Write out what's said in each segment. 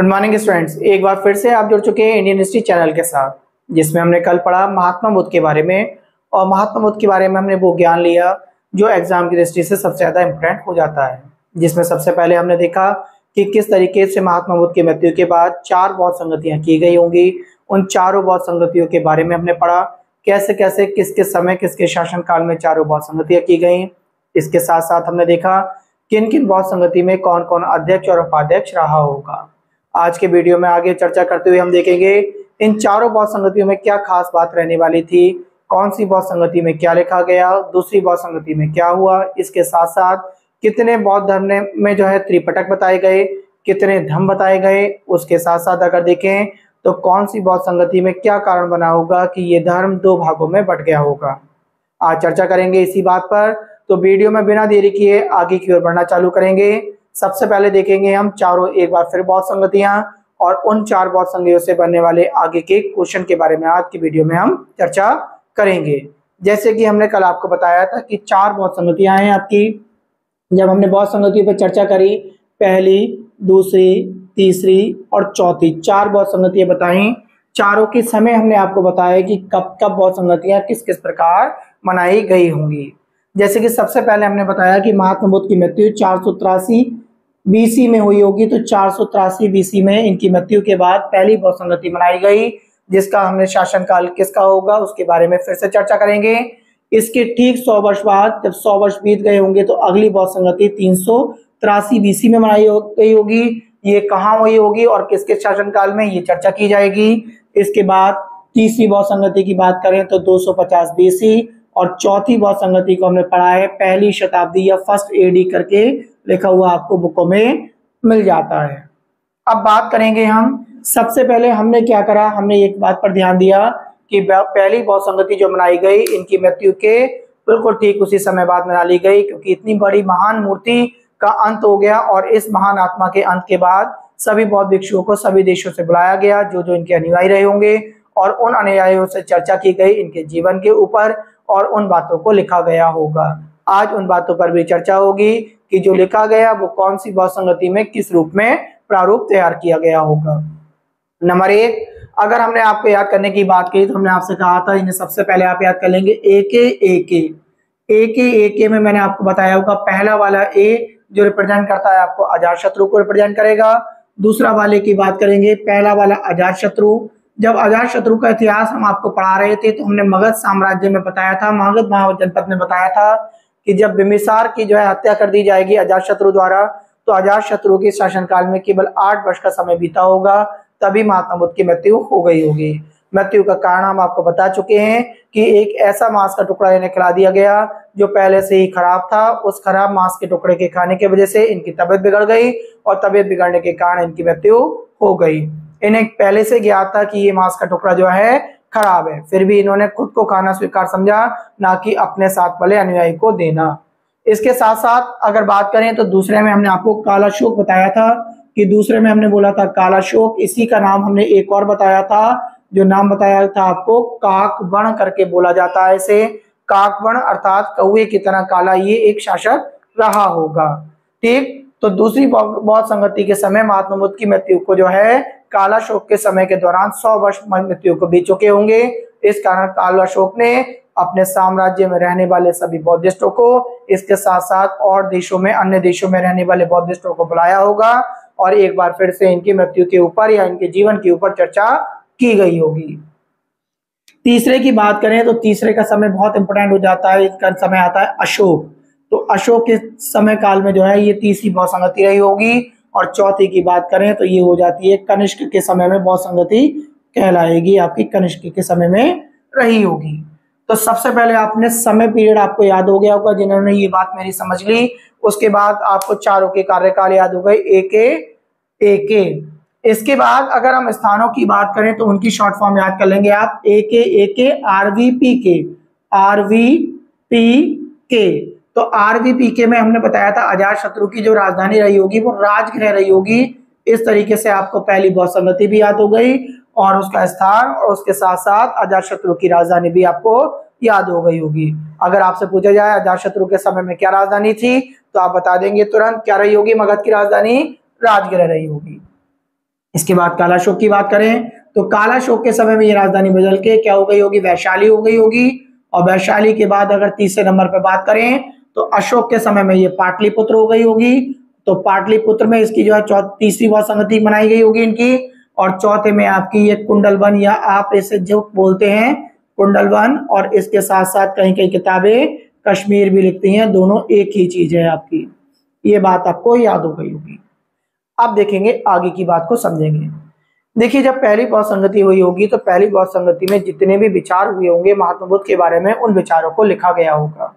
Good morning students, एक बार फिर से आप जुड़ चुके हैं इंडियन हिस्ट्री चैनल के साथ, जिसमें हमने कल पढ़ा महात्मा बुद्ध के बारे में। और महात्मा बुद्ध के बारे में हमने वो ज्ञान लिया जो एग्जाम की दृष्टि से सबसे ज़्यादा इंपॉर्टेंट हो जाता है। जिसमें सबसे पहले हमने देखा कि किस तरीके से महात्मा बुद्ध की मृत्यु के बाद 4 बौद्ध संगतियाँ की गई होंगी। उन चारों बौद्ध संगतियों के बारे में हमने पढ़ा, कैसे कैसे किसके समय किसके शासनकाल में चारों बौद्ध संगतियाँ की गई। इसके साथ साथ हमने देखा किन किन बौद्ध संगति में कौन कौन अध्यक्ष और उपाध्यक्ष रहा होगा। आज के वीडियो में आगे चर्चा करते हुए हम देखेंगे इन चारों बौद्ध संगतियों में क्या खास बात रहने वाली थी, कौन सी बौद्ध संगति में क्या लिखा गया, दूसरी बौद्ध संगति में क्या हुआ। इसके साथ साथ कितने बौद्ध धर्म में जो है त्रिपिटक बताए गए, कितने धम्म बताए गए। उसके साथ साथ अगर देखें तो कौन सी बौद्ध संगति में क्या कारण बना होगा कि ये धर्म 2 भागों में बट गया होगा। आज चर्चा करेंगे इसी बात पर, तो वीडियो में बिना देरी किए आगे की ओर बढ़ना चालू करेंगे। सबसे पहले देखेंगे हम चारों एक बार फिर बौद्ध संगतियां और उन 4 बौद्ध संगतियों से बनने वाले आगे के क्वेश्चन के बारे में आज की वीडियो में हम चर्चा करेंगे। जैसे कि हमने कल आपको बताया था कि 4 बौद्ध संगतियां हैं आपकी। जब हमने बौद्ध संगतियों पर चर्चा करी, पहली, दूसरी, तीसरी और चौथी 4 बौद्ध संगतियां बताई। चारों के समय हमने आपको बताया कि कब कब बौद्ध संगतियां किस किस प्रकार मनाई गई होंगी। जैसे कि सबसे पहले हमने बताया कि महात्मा बुद्ध की मृत्यु 483 बीसी में हुई होगी, तो 483 बीसी में इनकी मृत्यु के बाद पहली बौद्ध संगति मनाई गई, जिसका हमने शासनकाल किसका होगा उसके बारे में फिर से चर्चा करेंगे। इसके ठीक 100 वर्ष बाद, जब 100 वर्ष बीत गए होंगे, तो अगली बौद्ध संगति 383 बीसी में मनाई गई होगी। ये कहाँ हुई होगी और किसके शासनकाल में, ये चर्चा की जाएगी। इसके बाद तीसरी बौद्ध संगति की बात करें तो 250 बीसी, और चौथी बौद्ध संगति को हमने पढ़ा है पहली शताब्दी या फर्स्ट एडी करके लिखा हुआ आपको बुकों में मिल जाता है। अब बात करेंगे हम, सबसे पहले हमने क्या करा, हमने एक बात पर ध्यान दिया कि पहली बौद्ध संगति जो मनाई गई, इनकी मृत्यु के बिल्कुल ठीक उसी समय बाद मना ली गई, क्योंकि इतनी बड़ी महान मूर्ति का अंत हो गया और इस महान आत्मा के अंत के बाद सभी बौद्ध भिक्षुओं को सभी देशों से बुलाया गया, जो जो इनके अनुयायी रहे होंगे, और उन अनुयायियों से चर्चा की गई इनके जीवन के ऊपर और उन बातों को लिखा गया होगा। आज उन बातों पर भी चर्चा होगी कि जो लिखा गया वो कौन सी बौद्ध संगति में किस रूप में प्रारूप तैयार किया गया होगा। नंबर 1, अगर हमने आपको याद करने की बात की तो हमने आपसे कहा था इन्हें सबसे पहले आप याद कर लेंगे ए में मैंने आपको बताया होगा पहला वाला ए जो रिप्रेजेंट करता है आपको अजातशत्रु को रिप्रेजेंट करेगा। दूसरा वाले की बात करेंगे, पहला वाला अजातशत्रु। जब अजातशत्रु का इतिहास हम आपको पढ़ा रहे थे तो हमने मगध साम्राज्य में बताया था, मगध महाजनपद में बताया था कि जब बिम्बिसार की जो है हत्या कर दी जाएगी अजातशत्रु द्वारा, तो अजातशत्रु के शासनकाल में केवल 8 वर्ष का समय बीता होगा, तभी महात्मा बुद्ध की मृत्यु हो गई होगी। मृत्यु का कारण हम आपको बता चुके हैं कि एक ऐसा मांस का टुकड़ा इन्हें खिला दिया गया जो पहले से ही खराब था। उस खराब मांस के टुकड़े के खाने की वजह से इनकी तबीयत बिगड़ गई और तबीयत बिगड़ने के कारण इनकी मृत्यु हो गई। इन्हें पहले से ज्ञात था कि ये मांस का टुकड़ा जो है खराब है, फिर भी इन्होंने खुद को खाना स्वीकार समझा, ना कि अपने साथ वाले अनुयायी को देना। इसके साथ साथ अगर बात करें तो दूसरे में हमने आपको कालाशोक बताया था कि दूसरे में हमने बोला था कालाशोक, इसी का नाम हमने एक और बताया था, जो नाम बताया था आपको काकवर्ण करके बोला जाता है। इसे काकवर्ण अर्थात कौवे की तरह काला ये एक शासक रहा होगा। ठीक, तो दूसरी बौद्ध संगति के समय महात्मा बुद्ध की मृत्यु को जो है कालाशोक के समय के दौरान 100 वर्ष मृत्यु को बीत चुके होंगे। इस कारण कालाशोक ने अपने साम्राज्य में रहने वाले सभी बौद्धिस्टों को, इसके साथ साथ और देशों में, अन्य देशों में रहने वाले बौद्धिस्टों को बुलाया होगा और एक बार फिर से इनकी मृत्यु के ऊपर या इनके जीवन के ऊपर चर्चा की गई होगी। तीसरे की बात करें तो तीसरे का समय बहुत इंपोर्टेंट हो जाता है, इसका समय आता है अशोक। तो अशोक के समय काल में जो है ये तीसरी बौद्ध संगति रही होगी। और चौथी की बात करें तो ये हो जाती है कनिष्क के समय में बौद्ध संगति कहलाएगी, आपकी कनिष्क के समय में रही होगी। तो सबसे पहले आपने समय पीरियड आपको याद हो गया होगा, जिन्होंने ये बात मेरी समझ ली। उसके बाद आपको चारों के कार्यकाल याद हो गए, एक। इसके बाद अगर हम स्थानों की बात करें तो उनकी शॉर्ट फॉर्म याद कर लेंगे आप, आरवीपीके। तो आरवीपीके में हमने बताया था अजातशत्रु की जो राजधानी रही होगी वो राजगृह रही होगी। इस तरीके से आपको पहली बौद्ध संगति भी याद हो गई और उसका स्थान, और उसके साथ साथ अजातशत्रु की राजधानी भी आपको याद हो गई होगी। अगर आपसे पूछा जाए अजातशत्रु के समय में क्या राजधानी थी तो आप बता देंगे तुरंत क्या रही होगी, मगध की राजधानी राजगृह रही होगी। इसके बाद कालाशोक की बात करें तो कालाशोक के समय में ये राजधानी बदल के क्या हो गई होगी, वैशाली हो गई होगी। और वैशाली के बाद अगर तीसरे नंबर पर बात करें तो अशोक के समय में ये पाटलिपुत्र हो गई होगी। तो पाटलिपुत्र में इसकी जो है तीसरी बहुत संगति बनाई गई होगी इनकी। और चौथे में आपकी ये कुंडलवन, या आप इसे जो बोलते हैं कुंडलवन, और इसके साथ साथ कहीं कहीं किताबें कश्मीर भी लिखती हैं, दोनों एक ही चीज है आपकी। ये बात आपको याद हो गई होगी। अब देखेंगे आगे की बात को समझेंगे। देखिए, जब पहली बहुत संगति हुई होगी तो पहली बहुत संगति में जितने भी विचार हुए होंगे महात्मा बुद्ध के बारे में, उन विचारों को लिखा गया होगा।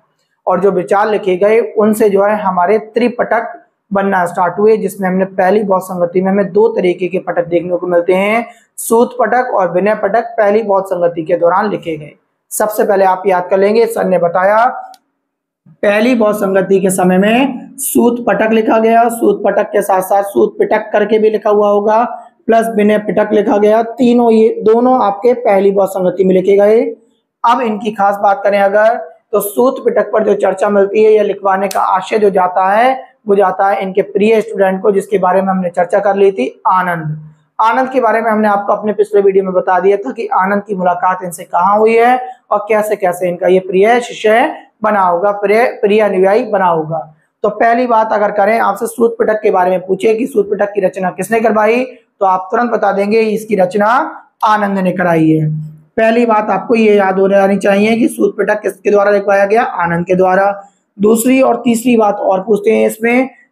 और जो विचार लिखे गए उनसे जो है हमारे त्रिपटक बनना स्टार्ट हुए, जिसमें हमने पहली बहुत संगति में हमें दो तरीके के पटक देखने को मिलते हैं, सूत पटक और विनय पटक। पहली बहुत संगति के दौरान लिखे गए। सबसे पहले आप याद कर लेंगे, सर ने बताया पहली बहुत संगति के समय में सूत पटक लिखा गया, सूत पटक के साथ साथ सूत पिटक करके भी लिखा हुआ होगा, प्लस विनय पिटक लिखा गया। तीनों ये दोनों आपके पहली बहुत संगति में लिखे गए। अब इनकी खास बात करें अगर, तो सूत पिटक पर जो चर्चा मिलती है या लिखवाने का आशय जो जाता है वो जाता है इनके प्रिय स्टूडेंट को, जिसके बारे में हमने चर्चा कर ली थी, आनंद। आनंद के बारे में हमने आपको अपने पिछले वीडियो में बता दिया था कि आनंद की मुलाकात इनसे कहाँ हुई है और कैसे कैसे इनका ये प्रिय शिष्य बना होगा, प्रिय अनुयायी बना होगा। तो पहली बात अगर करें, आपसे सूत पिटक के बारे में पूछे कि सूत पिटक की रचना किसने करवाई, तो आप तुरंत बता देंगे इसकी रचना आनंद ने कराई है। पहली बात आपको ये याद हो जानी चाहिए कि सूत पिटक किसके द्वारा लिखवाया गया, आनंद के द्वारा। दूसरी और तीसरी बात और पूछते हैं,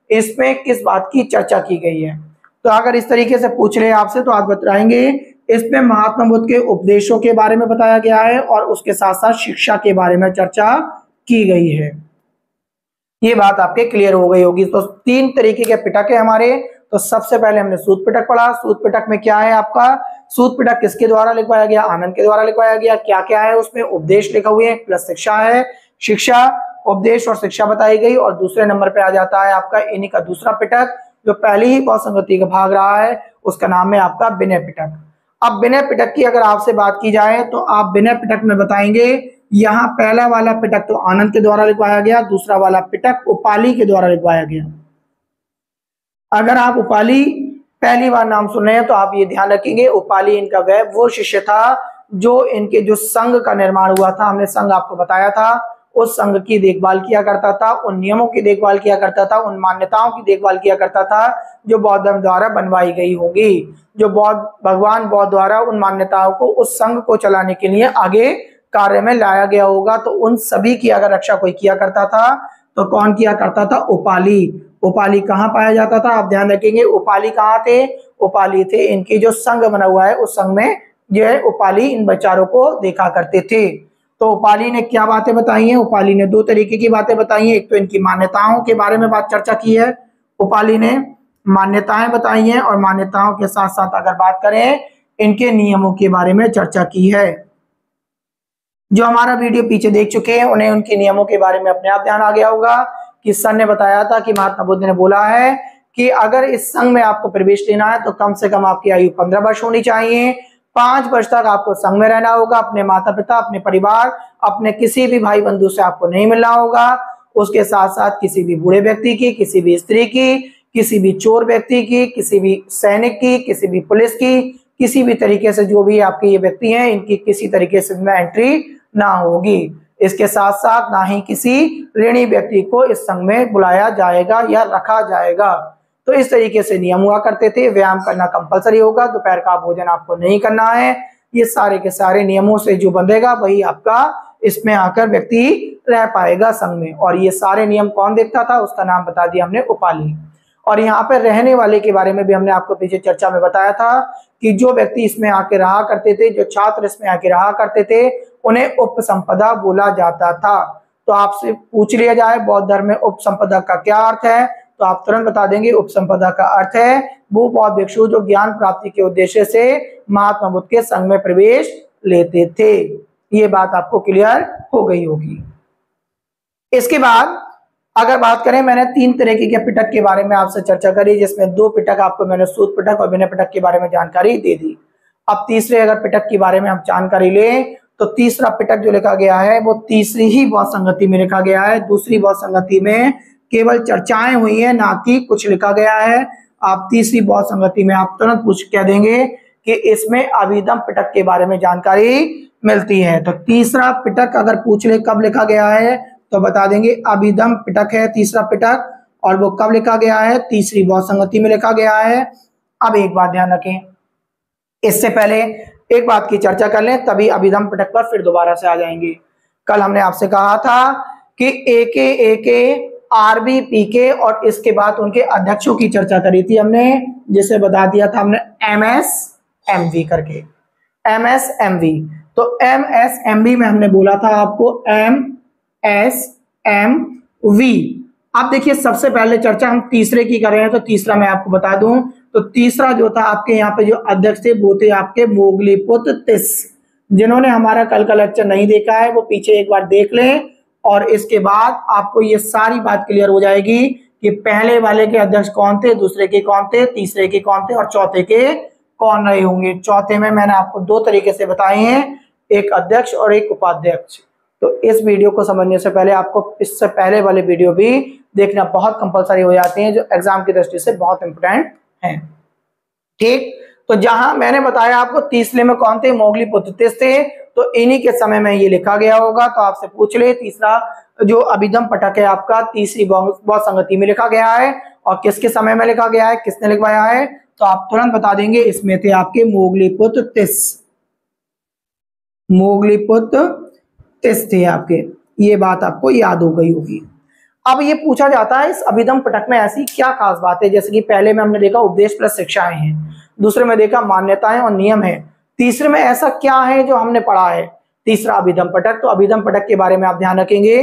इसमें किस बात की चर्चा की गई है। तो अगर इस तरीके से पूछ रहे हैं आपसे तो आप बताएंगे इसमें महात्मा बुद्ध के उपदेशों के बारे में बताया गया है और उसके साथ साथ शिक्षा के बारे में चर्चा की गई है। ये बात आपके क्लियर हो गई होगी। तो तीन तरीके के पिटक है हमारे। तो सबसे पहले हमने सूत पिटक पढ़ा। सूत पिटक में क्या है आपका, सूत पिटक किसके द्वारा लिखवाया गया, आनंद के द्वारा लिखवाया गया। क्या क्या है उसमें, उपदेश लिखा हुए हैं प्लस शिक्षा है, शिक्षा उपदेश और शिक्षा बताई गई। और दूसरे नंबर पे आ जाता है आपका इन्हीं का दूसरा पिटक जो पहली ही बहुत संगति का भाग रहा है, उसका नाम है आपका विनय पिटक। अब विनय पिटक की अगर आपसे बात की जाए तो आप विनय पिटक में बताएंगे यहाँ पहला वाला पिटक तो आनंद के द्वारा लिखवाया गया, दूसरा वाला पिटक उपाली के द्वारा लिखवाया गया। अगर आप उपाली पहली बार नाम सुन रहे हैं तो आप ये ध्यान रखेंगे, उपाली इनका वो शिष्य था जो इनके जो संघ का निर्माण हुआ था, हमने संघ आपको बताया था, उस संघ की देखभाल किया करता था, उन नियमों की देखभाल किया करता था, उन मान्यताओं की देखभाल किया करता था जो बौद्ध धर्म द्वारा बनवाई गई होंगी, जो भगवान बौद्ध द्वारा उन मान्यताओं को, उस संघ को चलाने के लिए आगे कार्य में लाया गया होगा। तो उन सभी की अगर रक्षा कोई किया करता था तो कौन किया करता था, उपाली। उपाली कहाँ पाया जाता था, आप ध्यान रखेंगे, उपाली कहाँ थे, उपाली थे इनकी जो संघ बना हुआ है उस संघ में जो है उपाली इन विचारों को देखा करते थे। तो उपाली ने क्या बातें बताई हैं, उपाली ने दो तरीके की बातें बताई हैं। एक तो इनकी मान्यताओं के बारे में बात चर्चा की है, उपाली ने मान्यताएं बताई हैं, और मान्यताओं के साथ साथ अगर बात करें इनके नियमों के बारे में चर्चा की है। जो हमारा वीडियो पीछे देख चुके हैं उन्हें उनके नियमों के बारे में अपने आप ध्यान आ गया होगा कि सर ने बताया था कि महात्मा बुद्ध ने बोला है कि अगर इस संघ में आपको प्रवेश लेना है तो कम से कम आपकी आयु 15 वर्ष होनी चाहिए। 5 वर्ष तक आपको संघ में रहना होगा, अपने माता पिता, अपने परिवार, अपने किसी भी भाई बंधु से आपको नहीं मिलना होगा। उसके साथ साथ किसी भी बूढ़े व्यक्ति की, किसी भी स्त्री की, किसी भी चोर व्यक्ति की, किसी भी सैनिक की, किसी भी पुलिस की, किसी भी तरीके से जो भी आपके ये व्यक्ति हैं इनकी किसी तरीके से एंट्री ना होगी। इसके साथ साथ ना ही किसी ऋणी व्यक्ति को इस संघ में बुलाया जाएगा या रखा जाएगा। तो इस तरीके से नियम हुआ करते थे। व्यायाम करना कंपलसरी होगा, दोपहर का भोजन आपको नहीं करना है। ये सारे के सारे नियमों से जो बंधेगा वही आपका इसमें आकर व्यक्ति रह पाएगा संघ में। और ये सारे नियम कौन देखता था, उसका नाम बता दिया हमने, उपाली। और यहाँ पर रहने वाले के बारे में भी हमने आपको पीछे चर्चा में बताया था कि जो व्यक्ति इसमें आके रहा करते थे, जो छात्र इसमें आके रहा करते थे, उन्हें उपसंपदा बोला जाता था। तो आपसे पूछ लिया जाए बौद्ध धर्म में उपसंपदा का क्या अर्थ है, तो आप तुरंत बता देंगे उपसंपदा का अर्थ है वो बौद्ध भिक्षु जो ज्ञान प्राप्ति के उद्देश्य से महात्मा बुद्ध के संघ में प्रवेश लेते थे। ये बात आपको क्लियर हो गई होगी। इसके बाद अगर बात करें, मैंने 3 तरीके के पिटक के बारे में आपसे चर्चा करी, जिसमें 2 पिटक आपको मैंने सूत पिटक और विनय पिटक के बारे में जानकारी दे दी। अब तीसरे अगर पिटक की बारे में हम जानकारी लें तो तीसरा पिटक जो लिखा गया है वो तीसरी ही बौद्ध संगति में लिखा गया है। दूसरी बौद्ध संगति में केवल चर्चाएं हुई हैं, ना कि कुछ लिखा गया है। आप तीसरी बौद्ध संगति में आप तुरंत पूछ कह देंगे कि इसमें अभिधम पिटक के बारे में जानकारी मिलती है। तो तीसरा पिटक अगर पूछ ले कब लिखा गया है तो बता देंगे अभिधम पिटक है तीसरा पिटक, और वो कब लिखा गया है, तीसरी बौद्ध संगति में लिखा गया है। अब एक बात ध्यान रखें, इससे पहले एक बात की चर्चा कर लें, तभी अभिधम पिटक पर फिर दोबारा से आ जाएंगे। कल हमने आपसे कहा था कि ए आरबी पीके और इसके बाद उनके अध्यक्षों की चर्चा करी थी हमने, जिसे बता दिया था हमने एमएसएमवी करके, एमएसएमवी। तो एमएसएमवी में हमने बोला था आपको एमएसएमवी। अब देखिए सबसे पहले चर्चा हम तीसरे की कर रहे हैं, तो तीसरा मैं आपको बता दूं, तो तीसरा जो था आपके यहाँ पे जो अध्यक्ष थे वो थे आपके मोगलीपुत्र तिस। जिन्होंने हमारा कल का लेक्चर नहीं देखा है वो पीछे एक बार देख लें, और इसके बाद आपको ये सारी बात क्लियर हो जाएगी कि पहले वाले के अध्यक्ष कौन थे, दूसरे के कौन थे, तीसरे के कौन थे और चौथे के कौन रहे होंगे। चौथे में मैंने आपको दो तरीके से बताए हैं, एक अध्यक्ष और एक उपाध्यक्ष। तो इस वीडियो को समझने से पहले आपको इससे पहले वाले वीडियो भी देखना बहुत कंपलसरी हो जाते हैं, जो एग्जाम की दृष्टि से बहुत इंपोर्टेंट हैं। ठीक, तो जहां मैंने बताया आपको तीसरे में कौन थे, मोगलीपुत्र तिस थे, तो इन्हीं के समय में ये लिखा गया होगा। तो आपसे पूछ ले तीसरा जो अभिधम पिटक है आपका तीसरी बौद्ध संगति में लिखा गया है और किसके समय में लिखा गया है, किसने लिखवाया है, तो आप तुरंत बता देंगे इसमें थे आपके मोगलीपुत्र तिस, मोगलीपुत्र तिस थे आपके। ये बात आपको याद हो गई होगी। अब ये पूछा जाता है इस अभिधम पिटक में ऐसी क्या खास बात है, जैसे कि पहले में हमने देखा उपदेश प्लस शिक्षाएं हैं, दूसरे में देखा मान्यताएं और नियम है, तीसरे में ऐसा क्या है जो हमने पढ़ा है तीसरा अभिधम पिटक। तो अभिधम पिटक के बारे में आप ध्यान रखेंगे,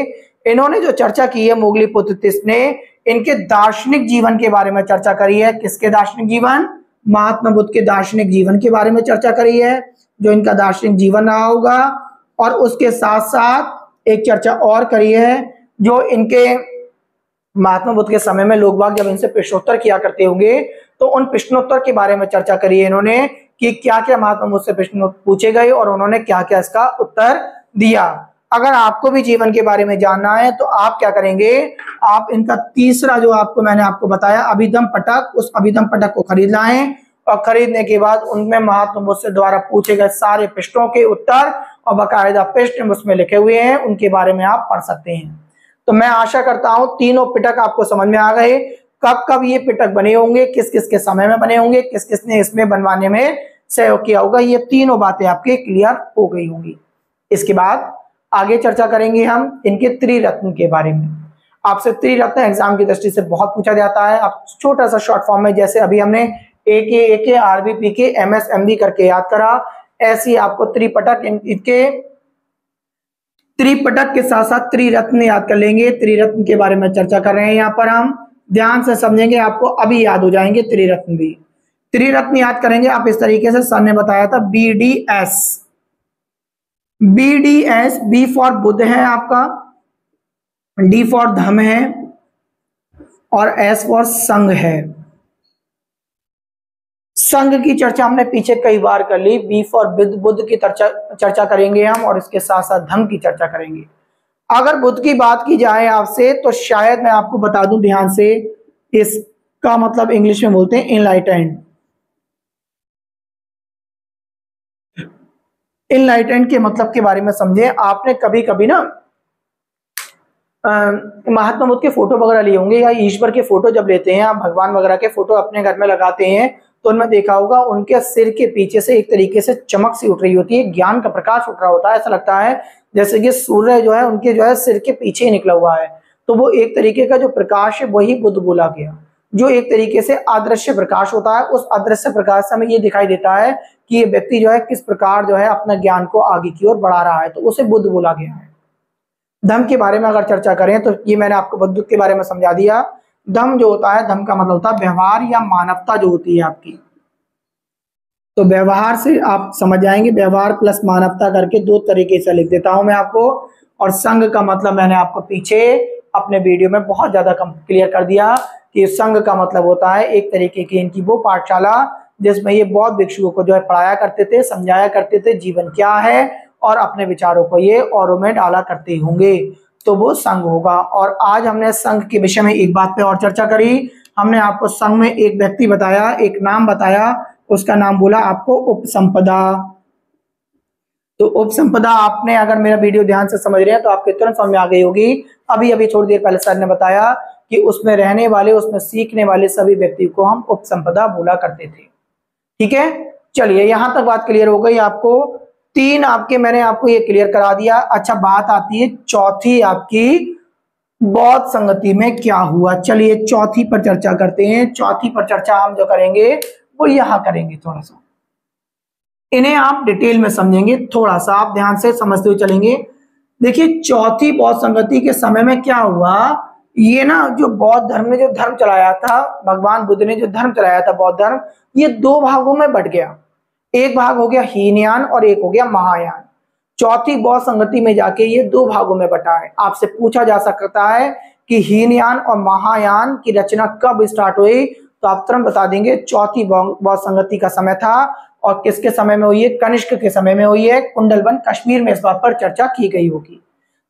इन्होंने जो चर्चा की है मोगलीपुत्र तिस ने, इनके दार्शनिक जीवन के बारे में चर्चा करी है। किसके दार्शनिक जीवन, महात्मा बुद्ध के दार्शनिक जीवन के बारे में चर्चा करी है, जो इनका दार्शनिक जीवन रहा होगा। और उसके साथ साथ एक चर्चा और करी है, जो इनके महात्मा बुद्ध के समय में लोग बाग जब इनसे प्रश्नोत्तर किया करते होंगे तो उन प्रश्नोत्तर के बारे में चर्चा करी है इन्होंने कि क्या क्या महात्मा बुद्ध से प्रश्न पूछे गए और उन्होंने क्या क्या इसका उत्तर दिया। अगर आपको भी जीवन के बारे में जानना है तो आप क्या करेंगे, आप इनका तीसरा जो आपको मैंने आपको बताया अभिधम पिटक, उस अभिधम पिटक को खरीद लाएं और खरीदने के बाद उनमें महात्मा बुद्ध से द्वारा पूछे गए सारे प्रश्नों के उत्तर और बाकायदा प्रश्न उसमें लिखे हुए हैं, उनके बारे में आप पढ़ सकते हैं। तो मैं आशा करता हूं तीनों पिटक आपको समझ में आ गए, कब कब ये पिटक बने होंगे, किस किस के समय में बने होंगे, किस किस ने इसमें बनवाने में सहयोग किया होगा, ये तीनों बातें आपके क्लियर हो गई होंगी। इसके बाद आगे चर्चा करेंगे हम इनके त्रिरत्न के बारे में। आपसे त्रिरत्न एग्जाम की दृष्टि से बहुत पूछा जाता है, आप छोटा सा शॉर्ट फॉर्म में जैसे अभी हमने ए आरबी पीके एमएसएमवी करके याद करा, ऐसी आपको त्रिपिटक इनके त्रिपिटक के साथ साथ त्रिरत्न याद कर लेंगे। त्रिरत्न के बारे में चर्चा कर रहे हैं यहाँ पर, हम ध्यान से समझेंगे, आपको अभी याद हो जाएंगे त्रिरत्न भी। त्रिरत्न याद करेंगे आप इस तरीके से, सर ने बताया था BDS, BDS, B for Buddha है आपका, डी फॉर धम है और एस फॉर संघ है। संघ की चर्चा हमने पीछे कई बार कर ली, बी फॉर बुद्ध की चर्चा करेंगे हम और इसके साथ साथ धम की चर्चा करेंगे। अगर बुद्ध की बात की जाए आपसे तो शायद मैं आपको बता दूं ध्यान से, इसका मतलब इंग्लिश में बोलते हैं इनलाइटेंड। इनलाइटेंड के मतलब के बारे में समझे, आपने कभी कभी ना महात्मा बुद्ध के फोटो वगैरह लिए होंगे या ईश्वर के फोटो जब लेते हैं आप, भगवान वगैरह के फोटो अपने घर में लगाते हैं तो उनमें देखा होगा उनके सिर के पीछे से एक तरीके से चमक सी उठ रही होती है, ज्ञान का प्रकाश उठ रहा होता है, ऐसा लगता है जैसे कि सूर्य जो है उनके जो है सिर के पीछे ही निकला हुआ है। तो वो एक तरीके का जो प्रकाश है वही बुद्ध बोला गया, जो एक तरीके से अदृश्य प्रकाश होता है। उस अदृश्य प्रकाश से हमें ये दिखाई देता है कि ये व्यक्ति जो है किस प्रकार जो है अपना ज्ञान को आगे की ओर बढ़ा रहा है, तो उसे बुद्ध बोला गया है। धम के बारे में अगर चर्चा करें तो ये मैंने आपको बुद्ध के बारे में समझा दिया। धम जो होता है, धम का मतलब होता है व्यवहार या मानवता जो होती है आपकी, तो व्यवहार से आप समझ जाएंगे, व्यवहार प्लस मानवता करके दो तरीके से लिख देता हूं मैं आपको। और संघ का मतलब मैंने आपको पीछे अपने वीडियो में बहुत ज्यादा क्लियर कर दिया कि संघ का मतलब होता है एक तरीके की इनकी वो पाठशाला जिसमें ये बौद्ध भिक्षुओं को जो है पढ़ाया करते थे, समझाया करते थे जीवन क्या है और अपने विचारों को ये औरों में डाला करते होंगे, तो वो संघ होगा। और आज हमने संघ के विषय में एक बात पे और चर्चा करी, हमने आपको संघ में एक व्यक्ति बताया, एक नाम बताया, उसका नाम बोला आपको उपसंपदा। तो उपसंपदा आपने अगर मेरा वीडियो ध्यान से समझ रहे हैं तो आपके तुरंत समझ में आ गई होगी। अभी अभी थोड़ी देर पहले सर ने बताया कि उसमें रहने वाले, उसमें सीखने वाले सभी व्यक्ति को हम उपसंपदा बोला करते थे। ठीक है, चलिए यहां तक बात क्लियर हो गई आपको। तीन आपके मैंने आपको ये क्लियर करा दिया। अच्छा, बात आती है चौथी आपकी, बौद्ध संगति में क्या हुआ। चलिए चौथी पर चर्चा करते हैं। चौथी पर चर्चा हम जो करेंगे वो यहां करेंगे। थोड़ा सा इन्हें आप डिटेल में समझेंगे, थोड़ा सा आप ध्यान से समझते हुए चलेंगे। देखिए चौथी बौद्ध संगति के समय में क्या हुआ, ये ना जो बौद्ध धर्म ने जो धर्म चलाया था, भगवान बुद्ध ने जो धर्म चलाया था बौद्ध धर्म, ये दो भागों में बट गया। एक भाग हो गया हीनयान और एक हो गया महायान। चौथी बौद्ध संगति में जाके ये दो भागों में बटा है। आपसे पूछा जा सकता है कि हीनयान और महायान की रचना कब स्टार्ट हुई, तो आप तुरंत बता देंगे चौथी बौद्ध संगति का समय था। और किसके समय में हुई है, कनिष्क के समय में हुई है। कुंडलवन कश्मीर में इस बात पर चर्चा की गई होगी।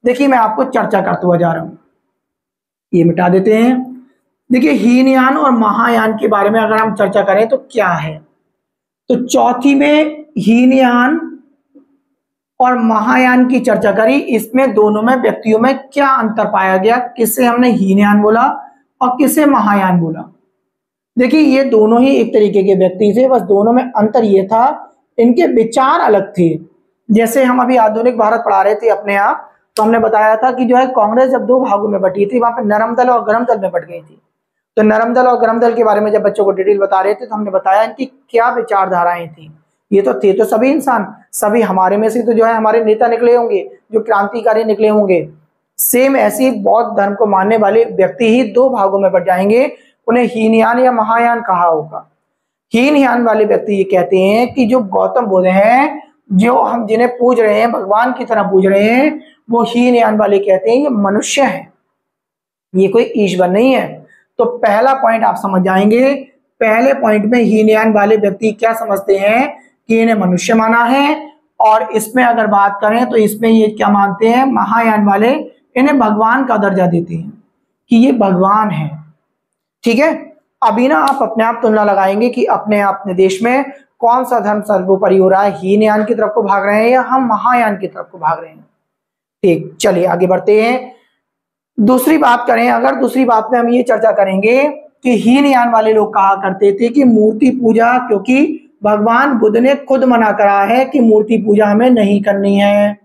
देखिए मैं आपको चर्चा करते हुआ जा रहा हूं, ये मिटा देते हैं। देखिए हीनयान और महायान के बारे में अगर हम चर्चा करें तो क्या है, तो चौथी में हीनयान और महायान की चर्चा करी। इसमें दोनों में व्यक्तियों में क्या अंतर पाया गया, किसे हमने हीनयान बोला और किसे महायान बोला। देखिए ये दोनों ही एक तरीके के व्यक्ति थे, बस दोनों में अंतर ये था इनके विचार अलग थे। जैसे हम अभी आधुनिक भारत पढ़ा रहे थे अपने आप, तो हमने बताया था कि जो है कांग्रेस जब दो भागों में बटी थी, वहां पे नरम दल और गरम दल में बट गई थी। तो नरम दल और गरम दल के बारे में जब बच्चों को डिटेल बता रहे थे तो हमने बताया इनकी क्या विचारधाराएं थी। ये तो थे तो सभी इंसान, सभी हमारे में से तो जो है हमारे नेता निकले होंगे, जो क्रांतिकारी निकले होंगे। सेम ऐसी बौद्ध धर्म को मानने वाले व्यक्ति ही दो भागों में बट जाएंगे, उन्हें हीनयान या महायान कहा होगा। हीनयान वाले व्यक्ति ये कहते हैं कि जो गौतम बुद्ध हैं, जो हम जिन्हें पूज रहे हैं, भगवान की तरह पूज रहे हैं, वो हीनयान वाले कहते हैं ये मनुष्य है, ये कोई ईश्वर नहीं है। तो पहला पॉइंट आप समझ जाएंगे। पहले पॉइंट में हीनयान वाले व्यक्ति क्या समझते हैं कि इन्हें मनुष्य माना है, और इसमें अगर बात करें तो इसमें ये क्या मानते हैं, महायान वाले इन्हें भगवान का दर्जा देते हैं कि ये भगवान है। ठीक है, अभी ना आप अपने आप तुलना लगाएंगे कि अपने देश में कौन सा धर्म सर्वोपरि हो रहा है, हीनयान की तरफ को भाग रहे हैं या हम महायान की तरफ को भाग रहे हैं। ठीक, चलिए आगे बढ़ते हैं। दूसरी बात करें, अगर दूसरी बात में हम ये चर्चा करेंगे कि हीनयान वाले लोग कहा करते थे कि मूर्ति पूजा, क्योंकि भगवान बुद्ध ने खुद मना करा है कि मूर्ति पूजा हमें नहीं करनी है।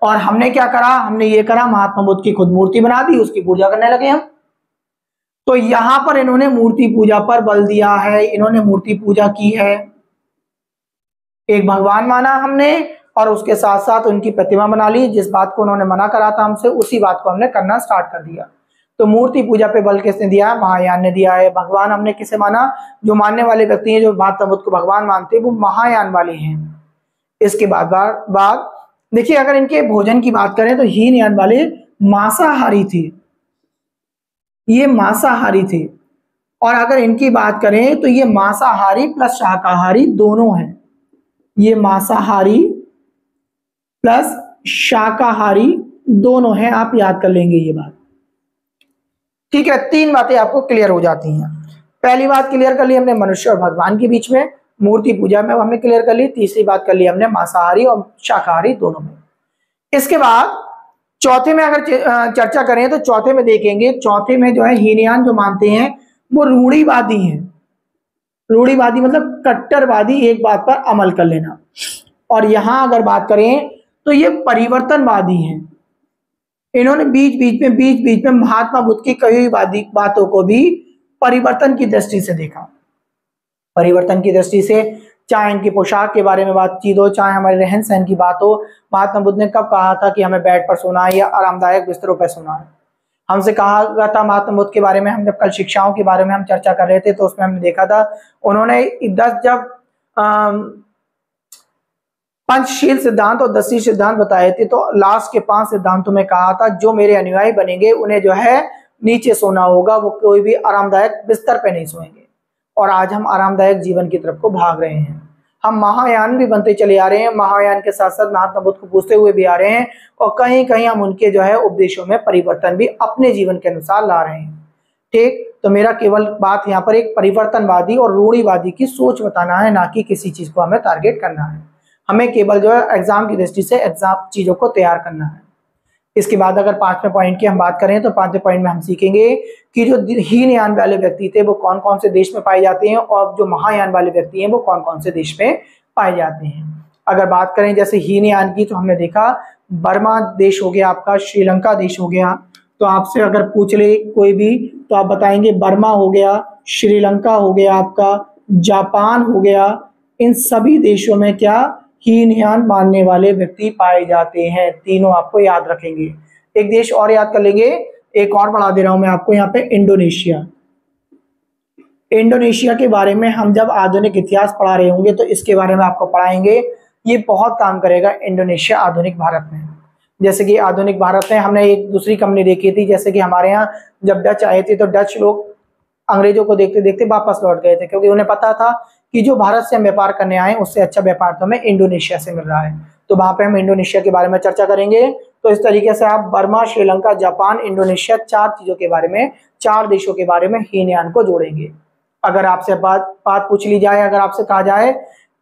और हमने क्या करा, हमने ये करा महात्मा बुद्ध की खुद मूर्ति बना दी, उसकी पूजा करने लगे हम। तो यहां पर इन्होंने मूर्ति पूजा पर बल दिया है, इन्होंने मूर्ति पूजा की है। एक भगवान माना हमने और उसके साथ साथ उनकी प्रतिमा बना ली। जिस बात को उन्होंने मना करा था हमसे, उसी बात को हमने करना स्टार्ट कर दिया। तो मूर्ति पूजा पे बल किसने दिया है, महायान ने दिया है। भगवान हमने किसे माना, जो मानने वाले व्यक्ति हैं, जो महात्मा बुद्ध को भगवान मानते हैं, वो महायान वाले हैं। इसके बाद देखिए अगर इनके भोजन की बात करें तो हीनयान वाले मांसाहारी थे, ये मांसाहारी थे। और अगर इनकी बात करें तो ये मांसाहारी प्लस शाकाहारी दोनों हैं। ये मांसाहारी प्लस शाकाहारी दोनों हैं, आप याद कर लेंगे ये बात। ठीक है, तीन बातें आपको क्लियर हो जाती हैं। पहली बात क्लियर कर ली हमने मनुष्य और भगवान के बीच में, मूर्ति पूजा में हमने क्लियर कर ली। तीसरी बात कर ली हमने मांसाहारी और शाकाहारी दोनों में। इसके बाद चौथे में अगर चर्चा करें तो चौथे में देखेंगे, चौथे में जो है हीनयान जो मानते हैं वो रूढ़िवादी हैं। रूढ़िवादी मतलब कट्टरवादी, एक बात पर अमल कर लेना। और यहां अगर बात करें तो ये परिवर्तनवादी हैं। इन्होंने बीच बीच में महात्मा बुद्ध की कई बातों को भी परिवर्तन की दृष्टि से देखा। परिवर्तन की दृष्टि से, चाहे इनकी पोशाक के बारे में बातचीत हो, चाहे हमारे रहन सहन की बात हो। महात्मा बुद्ध ने कब कहा था कि हमें बेड पर सोना है या आरामदायक बिस्तरों पर सोना है। हमसे कहा गया था महात्मा बुद्ध के बारे में, हम जब कल शिक्षाओं के बारे में हम चर्चा कर रहे थे तो उसमें हमने देखा था उन्होंने 10 जब पंचशील सिद्धांत और 10 सिद्धांत बताए थे, तो लास्ट के 5 सिद्धांतों में कहा था जो मेरे अनुयायी बनेंगे उन्हें जो है नीचे सोना होगा, वो कोई भी आरामदायक बिस्तर पे नहीं सोएंगे। और आज हम आरामदायक जीवन की तरफ को भाग रहे हैं। हम महायान भी बनते चले आ रहे हैं, महायान के साथ साथ महात्मा बुद्ध को पूछते हुए भी आ रहे हैं, और कहीं कहीं हम उनके जो है उपदेशों में परिवर्तन भी अपने जीवन के अनुसार ला रहे हैं। ठीक, तो मेरा केवल बात यहाँ पर एक परिवर्तनवादी और रूढ़िवादी की सोच बताना है, ना कि किसी चीज को हमें टारगेट करना है। हमें केवल जो है एग्जाम की दृष्टि से एग्जाम चीजों को तैयार करना है। इसके बाद अगर 5वें पॉइंट की हम बात करें तो 5वें पॉइंट में हम सीखेंगे कि जो हीनयान वाले व्यक्ति थे वो कौन कौन से देश में पाए जाते हैं, और जो महायान वाले व्यक्ति हैं वो कौन कौन से देश में पाए जाते हैं। अगर बात करें जैसे हीनयान की, तो हमने देखा बर्मा देश हो गया आपका, श्रीलंका देश हो गया। तो आपसे अगर पूछ ले कोई भी तो आप बताएंगे बर्मा हो गया, श्रीलंका हो गया आपका, जापान हो गया। इन सभी देशों में क्या हीनयान मानने वाले व्यक्ति पाए जाते हैं। तीनों आपको याद रखेंगे। एक देश और याद कर लेंगे, एक और बढ़ा दे रहा हूं मैं आपको यहाँ पे, इंडोनेशिया। इंडोनेशिया के बारे में हम जब आधुनिक इतिहास पढ़ा रहे होंगे तो इसके बारे में आपको पढ़ाएंगे। ये बहुत काम करेगा इंडोनेशिया आधुनिक भारत में। जैसे कि आधुनिक भारत में हमने एक दूसरी कंपनी देखी थी, जैसे कि हमारे यहाँ जब डच आए थे तो डच लोग अंग्रेजों को देखते देखते वापस लौट गए थे, क्योंकि उन्हें पता था कि जो भारत से हम व्यापार करने आए उससे अच्छा व्यापार तो हमें इंडोनेशिया से मिल रहा है। तो वहां पे हम इंडोनेशिया के बारे में चर्चा करेंगे। तो इस तरीके से आप बर्मा, श्रीलंका, जापान, इंडोनेशिया, 4 चीजों के बारे में, 4 देशों के बारे में हीनयान को जोड़ेंगे। अगर आपसे बात पूछ ली जाए, अगर आपसे कहा जाए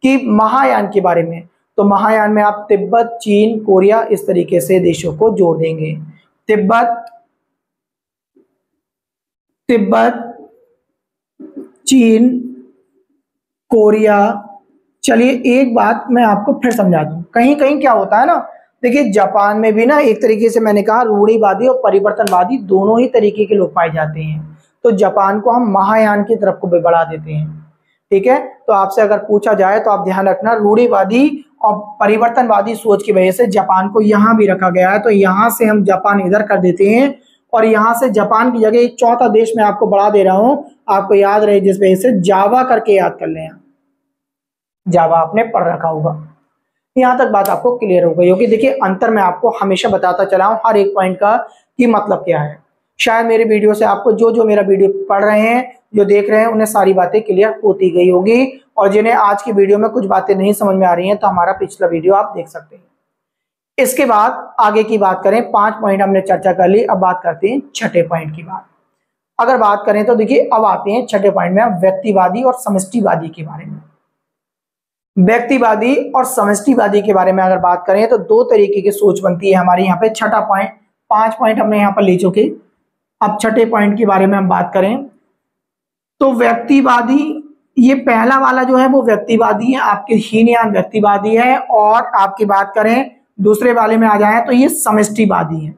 कि महायान के बारे में, तो महायान में आप तिब्बत, चीन, कोरिया, इस तरीके से देशों को जोड़ देंगे। तिब्बत, चीन, कोरिया। चलिए एक बात मैं आपको फिर समझा दूं, कहीं कहीं क्या होता है ना, देखिए जापान में भी ना एक तरीके से मैंने कहा रूढ़िवादी और परिवर्तनवादी दोनों ही तरीके के लोग पाए जाते हैं। तो जापान को हम महायान की तरफ को भी बढ़ा देते हैं। ठीक है, तो आपसे अगर पूछा जाए तो आप ध्यान रखना, रूढ़िवादी और परिवर्तनवादी सोच की वजह से जापान को यहाँ भी रखा गया है। तो यहाँ से हम जापान इधर कर देते हैं, और यहाँ से जापान की जगह एक चौथा देश मैं आपको बढ़ा दे रहा हूं, आपको याद रहे, जिस वजह से जावा करके याद कर लें। जावा आपने पढ़ रखा होगा। यहां तक बात आपको क्लियर हो गई होगी। देखिए अंतर मैं आपको हमेशा बताता चला हूं हर एक पॉइंट का कि मतलब क्या है। शायद मेरे वीडियो से आपको जो मेरा वीडियो पढ़ रहे हैं, जो देख रहे हैं, उन्हें सारी बातें क्लियर होती गई होगी, और जिन्हें आज की वीडियो में कुछ बातें नहीं समझ में आ रही हैं तो हमारा पिछला वीडियो आप देख सकते हैं। इसके बाद आगे की बात करें, 5 पॉइंट हमने चर्चा कर ली, अब बात करते हैं 6ठे पॉइंट की बात। अगर बात करें तो देखिए अब आते हैं 6ठे पॉइंट में व्यक्तिवादी और समष्टिवादी के बारे में। व्यक्तिवादी और समष्टिवादी के बारे में अगर बात करें तो 2 तरीके की सोच बनती है हमारी यहाँ पे। 6ठा पॉइंट, 5 पॉइंट हमने यहाँ पर ले चुके, अब 6ठे पॉइंट के बारे में हम बात करें तो व्यक्तिवादी, ये पहला वाला जो है वो व्यक्तिवादी है, आपके हीनयान व्यक्तिवादी है। और आपकी बात करें दूसरे वाले में आ जाए तो ये समष्टिवादी है।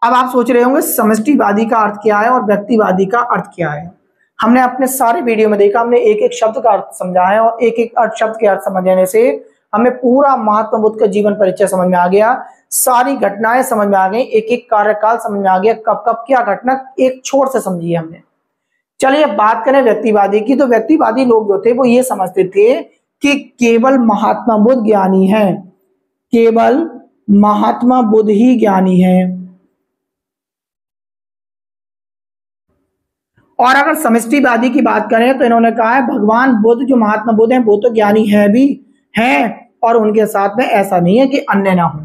अब आप सोच रहे होंगे समष्टिवादी का अर्थ क्या है और व्यक्तिवादी का अर्थ क्या है। हमने अपने सारे वीडियो में देखा, हमने एक एक शब्द का अर्थ समझा है, और एक एक शब्द के अर्थ समझने से हमें पूरा महात्मा बुद्ध का जीवन परिचय समझ में आ गया, सारी घटनाएं समझ में आ गई, एक एक कार्यकाल समझ में आ गया, कब कब क्या घटना एक छोर से समझी हमने। चलिए बात करें व्यक्तिवादी की, तो व्यक्तिवादी लोग जो थे वो ये समझते थे कि केवल महात्मा बुद्ध ज्ञानी है, केवल महात्मा बुद्ध ही ज्ञानी है। और अगर समष्टिवादी की बात करें तो इन्होंने कहा है भगवान बुद्ध, जो महात्मा बुद्ध हैं, वो तो ज्ञानी है भी हैं, और उनके साथ में ऐसा नहीं है कि अन्य ना हो,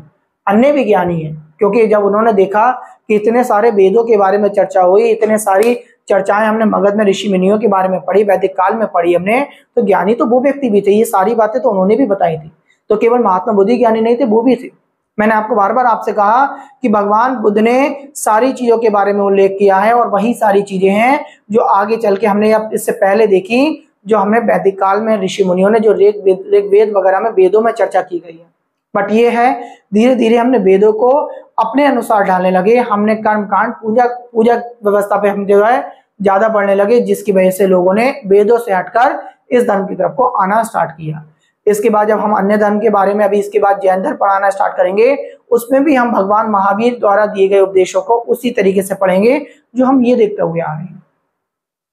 अन्य भी ज्ञानी है। क्योंकि जब उन्होंने देखा कि इतने सारे वेदों के बारे में चर्चा हुई, इतने सारी चर्चाएं हमने मगध में ऋषि मुनियों के बारे में पढ़ी, वैदिक काल में पढ़ी हमने, तो ज्ञानी तो वो व्यक्ति भी थे, ये सारी बातें तो उन्होंने भी बताई थी। तो केवल महात्मा बुद्ध ही ज्ञानी नहीं थे, वो भी थे। मैंने आपको बार बार आपसे कहा कि भगवान बुद्ध ने सारी चीजों के बारे में उल्लेख किया है, और वही सारी चीजें हैं जो आगे चल के हमने अब इससे पहले देखी, जो हमने वैदिक काल में ऋषि मुनियों ने जो ऋग्वेद वगैरह में वेदों में चर्चा की गई है। बट ये है धीरे धीरे हमने वेदों को अपने अनुसार ढालने लगे, हमने कर्मकांड पूजा व्यवस्था पे हम जो है ज्यादा बढ़ने लगे, जिसकी वजह से लोगों ने वेदों से हटकर इस धर्म की तरफ को आना स्टार्ट किया। इसके बाद जब हम अन्य धर्म के बारे में अभी इसके बाद जैन धर्म पढ़ाना स्टार्ट करेंगे, उसमें भी हम भगवान महावीर द्वारा दिए गए उपदेशों को उसी तरीके से पढ़ेंगे जो हम ये देखते हुए आ रहे हैं।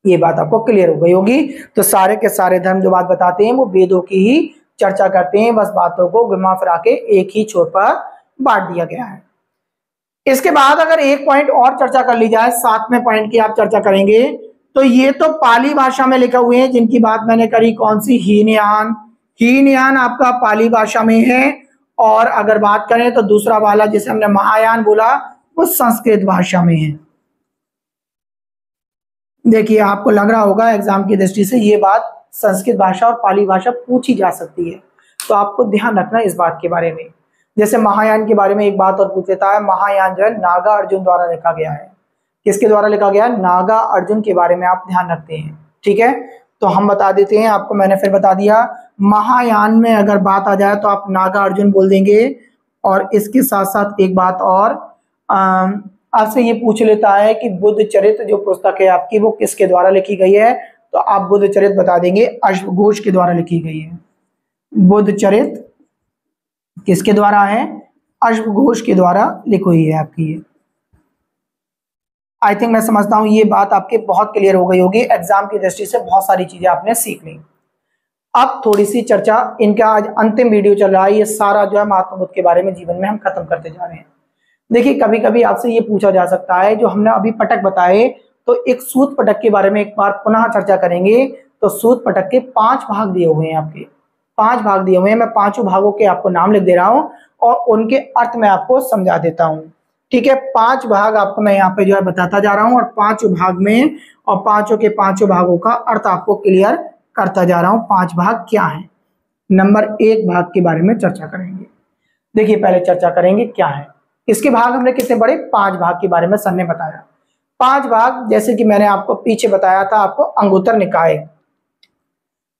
ये बात आपको क्लियर हो गई होगी। तो सारे के सारे धर्म जो बात बताते हैं वो वेदों की ही चर्चा करते हैं, बस बातों को घुमा फिरा के एक ही छोर पर बांट दिया गया है। इसके बाद अगर एक पॉइंट और चर्चा कर ली जाए, 7वें पॉइंट की आप चर्चा करेंगे, तो ये तो पाली भाषा में लिखे हुए हैं जिनकी बात मैंने करी, कौन सी, हीनयान। हीनयान आपका पाली भाषा में है। और अगर बात करें तो दूसरा वाला जिसे हमने महायान बोला वो संस्कृत भाषा में है। देखिए आपको लग रहा होगा एग्जाम की दृष्टि से ये बात संस्कृत भाषा और पाली भाषा पूछी जा सकती है, तो आपको ध्यान रखना इस बात के बारे में। जैसे महायान के बारे में एक बात और पूछ लेता है, महायान जो है नागा अर्जुन द्वारा लिखा गया है। किसके द्वारा लिखा गया? नागा अर्जुन के बारे में आप ध्यान रखते हैं, ठीक है। तो हम बता देते हैं आपको, मैंने फिर बता दिया, महायान में अगर बात आ जाए तो आप नागा अर्जुन बोल देंगे। और इसके साथ साथ एक बात और आपसे ये पूछ लेता है कि बुद्ध चरित्र जो पुस्तक है आपकी वो किसके द्वारा लिखी गई है, तो आप बुद्ध चरित्र बता देंगे अश्वघोष के द्वारा लिखी गई है। बुद्ध चरित्र किसके द्वारा है? अश्वघोष के द्वारा लिखी हुई है आपकी ये। आई थिंक मैं समझता हूं ये बात आपके बहुत क्लियर हो गई होगी। एग्जाम की दृष्टि से बहुत सारी चीजें आपने सीख ली। अब थोड़ी सी चर्चा, इनका आज अंतिम वीडियो चल रहा है, ये सारा जो है महात्मा बुद्ध के बारे में जीवन में हम खत्म करते जा रहे हैं। देखिए कभी कभी आपसे ये पूछा जा सकता है, जो हमने अभी पटक बताए, तो एक सूत पटक के बारे में एक बार पुनः चर्चा करेंगे। तो सूत पटक के 5 भाग दिए हुए हैं, आपके 5 भाग दिए हुए हैं। मैं 5 भागों के आपको नाम लिख दे रहा हूं और उनके अर्थ में आपको समझा देता हूं, ठीक है। 5 भाग आपको मैं यहाँ पे जो है बताता जा रहा हूं और 5 भाग में और 5 के 5 भागों का अर्थ आपको क्लियर करता जा रहा हूं। 5 भाग क्या है? नंबर 1 भाग के बारे में चर्चा करेंगे। देखिए पहले चर्चा करेंगे क्या है इसके भाग। हमने कितने बड़े? 5 भाग के बारे में सर ने बताया। 5 भाग जैसे कि मैंने आपको पीछे बताया था, आपको अंगुत्तर निकाय।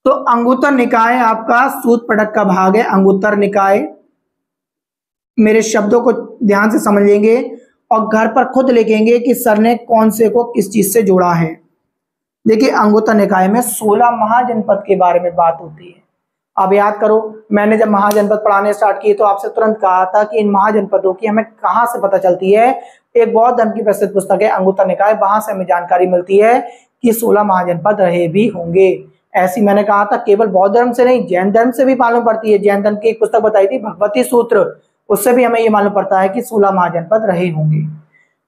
तो अंगुत्तर निकाय आपका सूत पटक का भाग है। अंगुत्तर निकाय, मेरे शब्दों को ध्यान से समझ लेंगे और घर पर खुद लिखेंगे कि सर ने कौन से को किस चीज से जोड़ा है। देखिए अंगुत्तर निकाय में 16 महाजनपद के बारे में बात होती है। अब याद करो, मैंने जब महाजनपद पढ़ाने स्टार्ट किए तो आपसे तुरंत कहा था कि इन महाजनपदों की हमें कहां से पता चलती है। एक बौद्ध धर्म की प्रसिद्ध पुस्तक है अंगुत्तर निकाय, वहां से हमें जानकारी मिलती है कि 16 महाजनपद रहे भी होंगे। ऐसी मैंने कहा था केवल बौद्ध धर्म से नहीं, जैन धर्म से भी मालूम पड़ती है। जैन धर्म की एक पुस्तक बताई थी भगवती सूत्र, उससे भी हमें ये मालूम पड़ता है कि 16 महाजनपद रहे होंगे।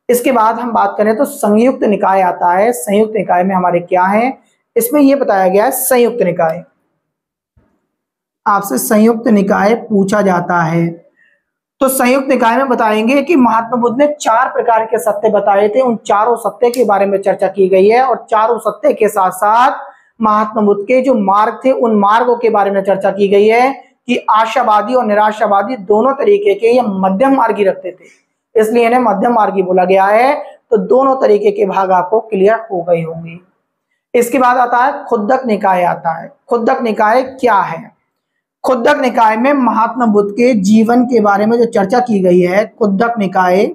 इसके बाद हम बात करें तो संयुक्त निकाय आता है। संयुक्त निकाय में हमारे क्या है? इसमें यह बताया गया है संयुक्त निकाय, आपसे संयुक्त निकाय पूछा जाता है। तो संयुक्त निकाय में बताएंगे कि महात्मा बुद्ध ने 4 प्रकार के सत्य बताए थे, उन चारों सत्य के बारे में चर्चा की गई है। और चारों सत्य के साथ साथ महात्मा बुद्ध के जो मार्ग थे उन मार्गों के बारे में चर्चा की गई है कि आशावादी और निराशावादी दोनों तरीके के ये मध्यम मार्गी रखते थे, इसलिए इन्हें मध्यम मार्गी बोला गया है। तो दोनों तरीके के भाग आपको क्लियर हो गए होंगे। इसके बाद आता है खुद्दक निकाय आता है। खुद्दक निकाय क्या है? खुद्दक निकाय में महात्मा बुद्ध के जीवन के बारे में जो चर्चा की गई है, खुद्दक निकाय,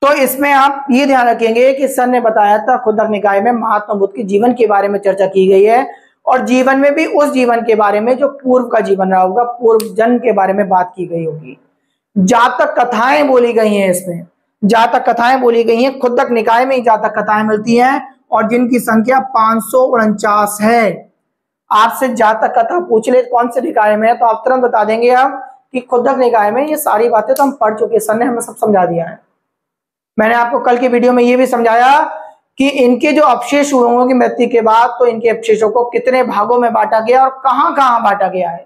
तो इसमें आप ये ध्यान रखेंगे कि सर ने बताया था खुद्दक निकाय में महात्मा बुद्ध के जीवन के बारे में चर्चा की गई है और जीवन में भी उस जीवन के बारे में जो पूर्व का जीवन रहा होगा, पूर्व जन्म के बारे में बात की गई होगी। जातक कथाएं बोली गई हैं, इसमें जातक कथाएं बोली गई हैं। खुद्दक निकाय में ही जातक कथाएं मिलती हैं और जिनकी संख्या 549 है। आपसे जातक कथा पूछ ले कौन से निकाय में है तो आप तुरंत बता देंगे आप कि खुद्दक निकाय में। ये सारी बातें तो हम पढ़ चुके, सर ने हमें सब समझा दिया है। मैंने आपको कल की वीडियो में ये भी समझाया कि इनके जो अवशेष हुए होंगे मृत्यु के बाद, तो इनके अवशेषों को कितने भागों में बांटा गया और कहां कहां बांटा गया है,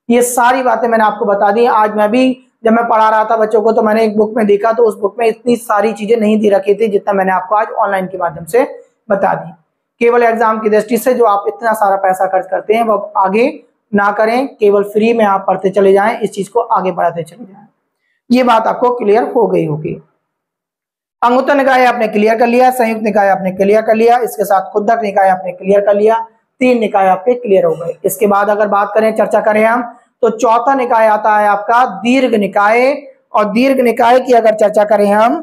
ये सारी बातें मैंने आपको बता दी। आज मैं भी जब मैं पढ़ा रहा था बच्चों को तो मैंने एक बुक में देखा, तो उस बुक में इतनी सारी चीजें नहीं दी रखी थी जितना मैंने आपको आज ऑनलाइन के माध्यम से बता दी। केवल एग्जाम की दृष्टि से जो आप इतना सारा पैसा खर्च करते हैं वो आगे ना करें, केवल फ्री में आप पढ़ते चले जाएं, इस चीज को आगे बढ़ाते चले जाएं। ये बात आपको क्लियर हो गई होगी। अंगुत्तर निकाय आपने क्लियर कर लिया, संयुक्त निकाय आपने क्लियर कर लिया, इसके साथ खुद्दक निकाय आपने क्लियर कर लिया। 3 निकाय आपके क्लियर हो गए। इसके बाद अगर बात करें, चर्चा करें हम, तो चौथा निकाय आता है आपका दीर्घ निकाय। और दीर्घ निकाय की अगर चर्चा करें हम,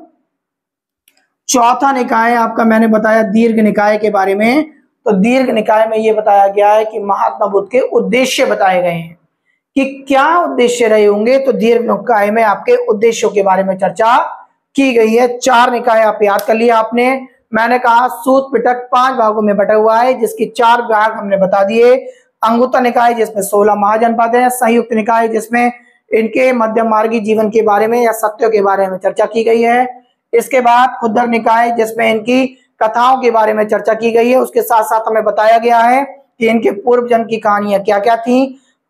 चौथा निकाय आपका मैंने बताया दीर्घ निकाय के बारे में। तो दीर्घ निकाय में यह बताया गया है कि महात्मा बुद्ध के उद्देश्य बताए गए हैं कि क्या उद्देश्य रहे होंगे। तो दीर्घ निकाय में आपके उद्देश्यों के बारे में चर्चा की गई है। 4 निकाय आप याद कर लिया आपने। मैंने कहा सूत पिटक 5 भागों में बटा हुआ है, जिसकी 4 भाग हमने बता दिए। अंगुत्तर निकाय जिसमें 16 महाजनपद है, संयुक्त निकाय जिसमें इनके मध्यम मार्गी जीवन के बारे में या सत्यों के बारे में चर्चा की गई है। इसके बाद खुद्दक निकाय जिसमें इनकी कथाओं के बारे में चर्चा की गई है। उसके साथ साथ हमें बताया गया है कि इनके पूर्व जन्म की कहानियां क्या क्या थी।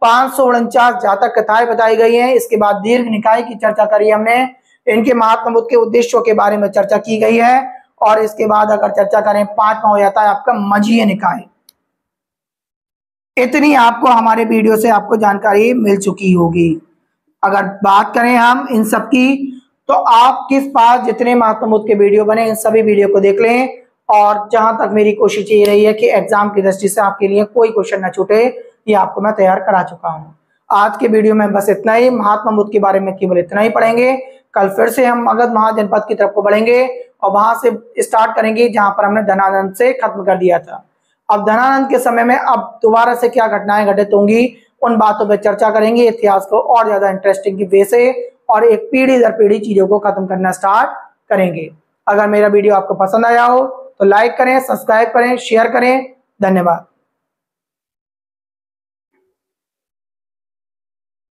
549 जातक कथाएं बताई गई हैं। इसके बाद दीर्घ निकाय की चर्चा करी हमने, इनके महात्मा बुद्ध के उद्देश्यों के बारे में चर्चा की गई है। और इसके बाद अगर चर्चा करें 5वां हो जाता है आपका मजीय निकाय। इतनी आपको हमारे वीडियो से आपको जानकारी मिल चुकी होगी। अगर बात करें हम इन सब की, तो आप किस पास जितने महात्मा बुद्ध के वीडियो बने इन सभी वीडियो को देख लें। और जहां तक मेरी कोशिश ये रही है कि एग्जाम की दृष्टि से आपके लिए कोई क्वेश्चन न छूटे, ये आपको मैं तैयार करा चुका हूं। आज के वीडियो में बस इतना ही। महात्मा बुद्ध के बारे में केवल इतना ही पढ़ेंगे। कल फिर से हम मगध महाजनपद की तरफ को बढ़ेंगे और वहां से स्टार्ट करेंगे जहां पर हमने धनानंद से खत्म कर दिया था। अब धनानंद के समय में अब दोबारा से क्या घटनाएं घटित होंगी, उन बातों पर चर्चा करेंगे। इतिहास को और ज्यादा इंटरेस्टिंग की वे से और एक पीढ़ी दर पीढ़ी चीजों को खत्म करना स्टार्ट करेंगे। अगर मेरा वीडियो आपको पसंद आया हो तो लाइक करें, सब्सक्राइब करें, शेयर करें। धन्यवाद।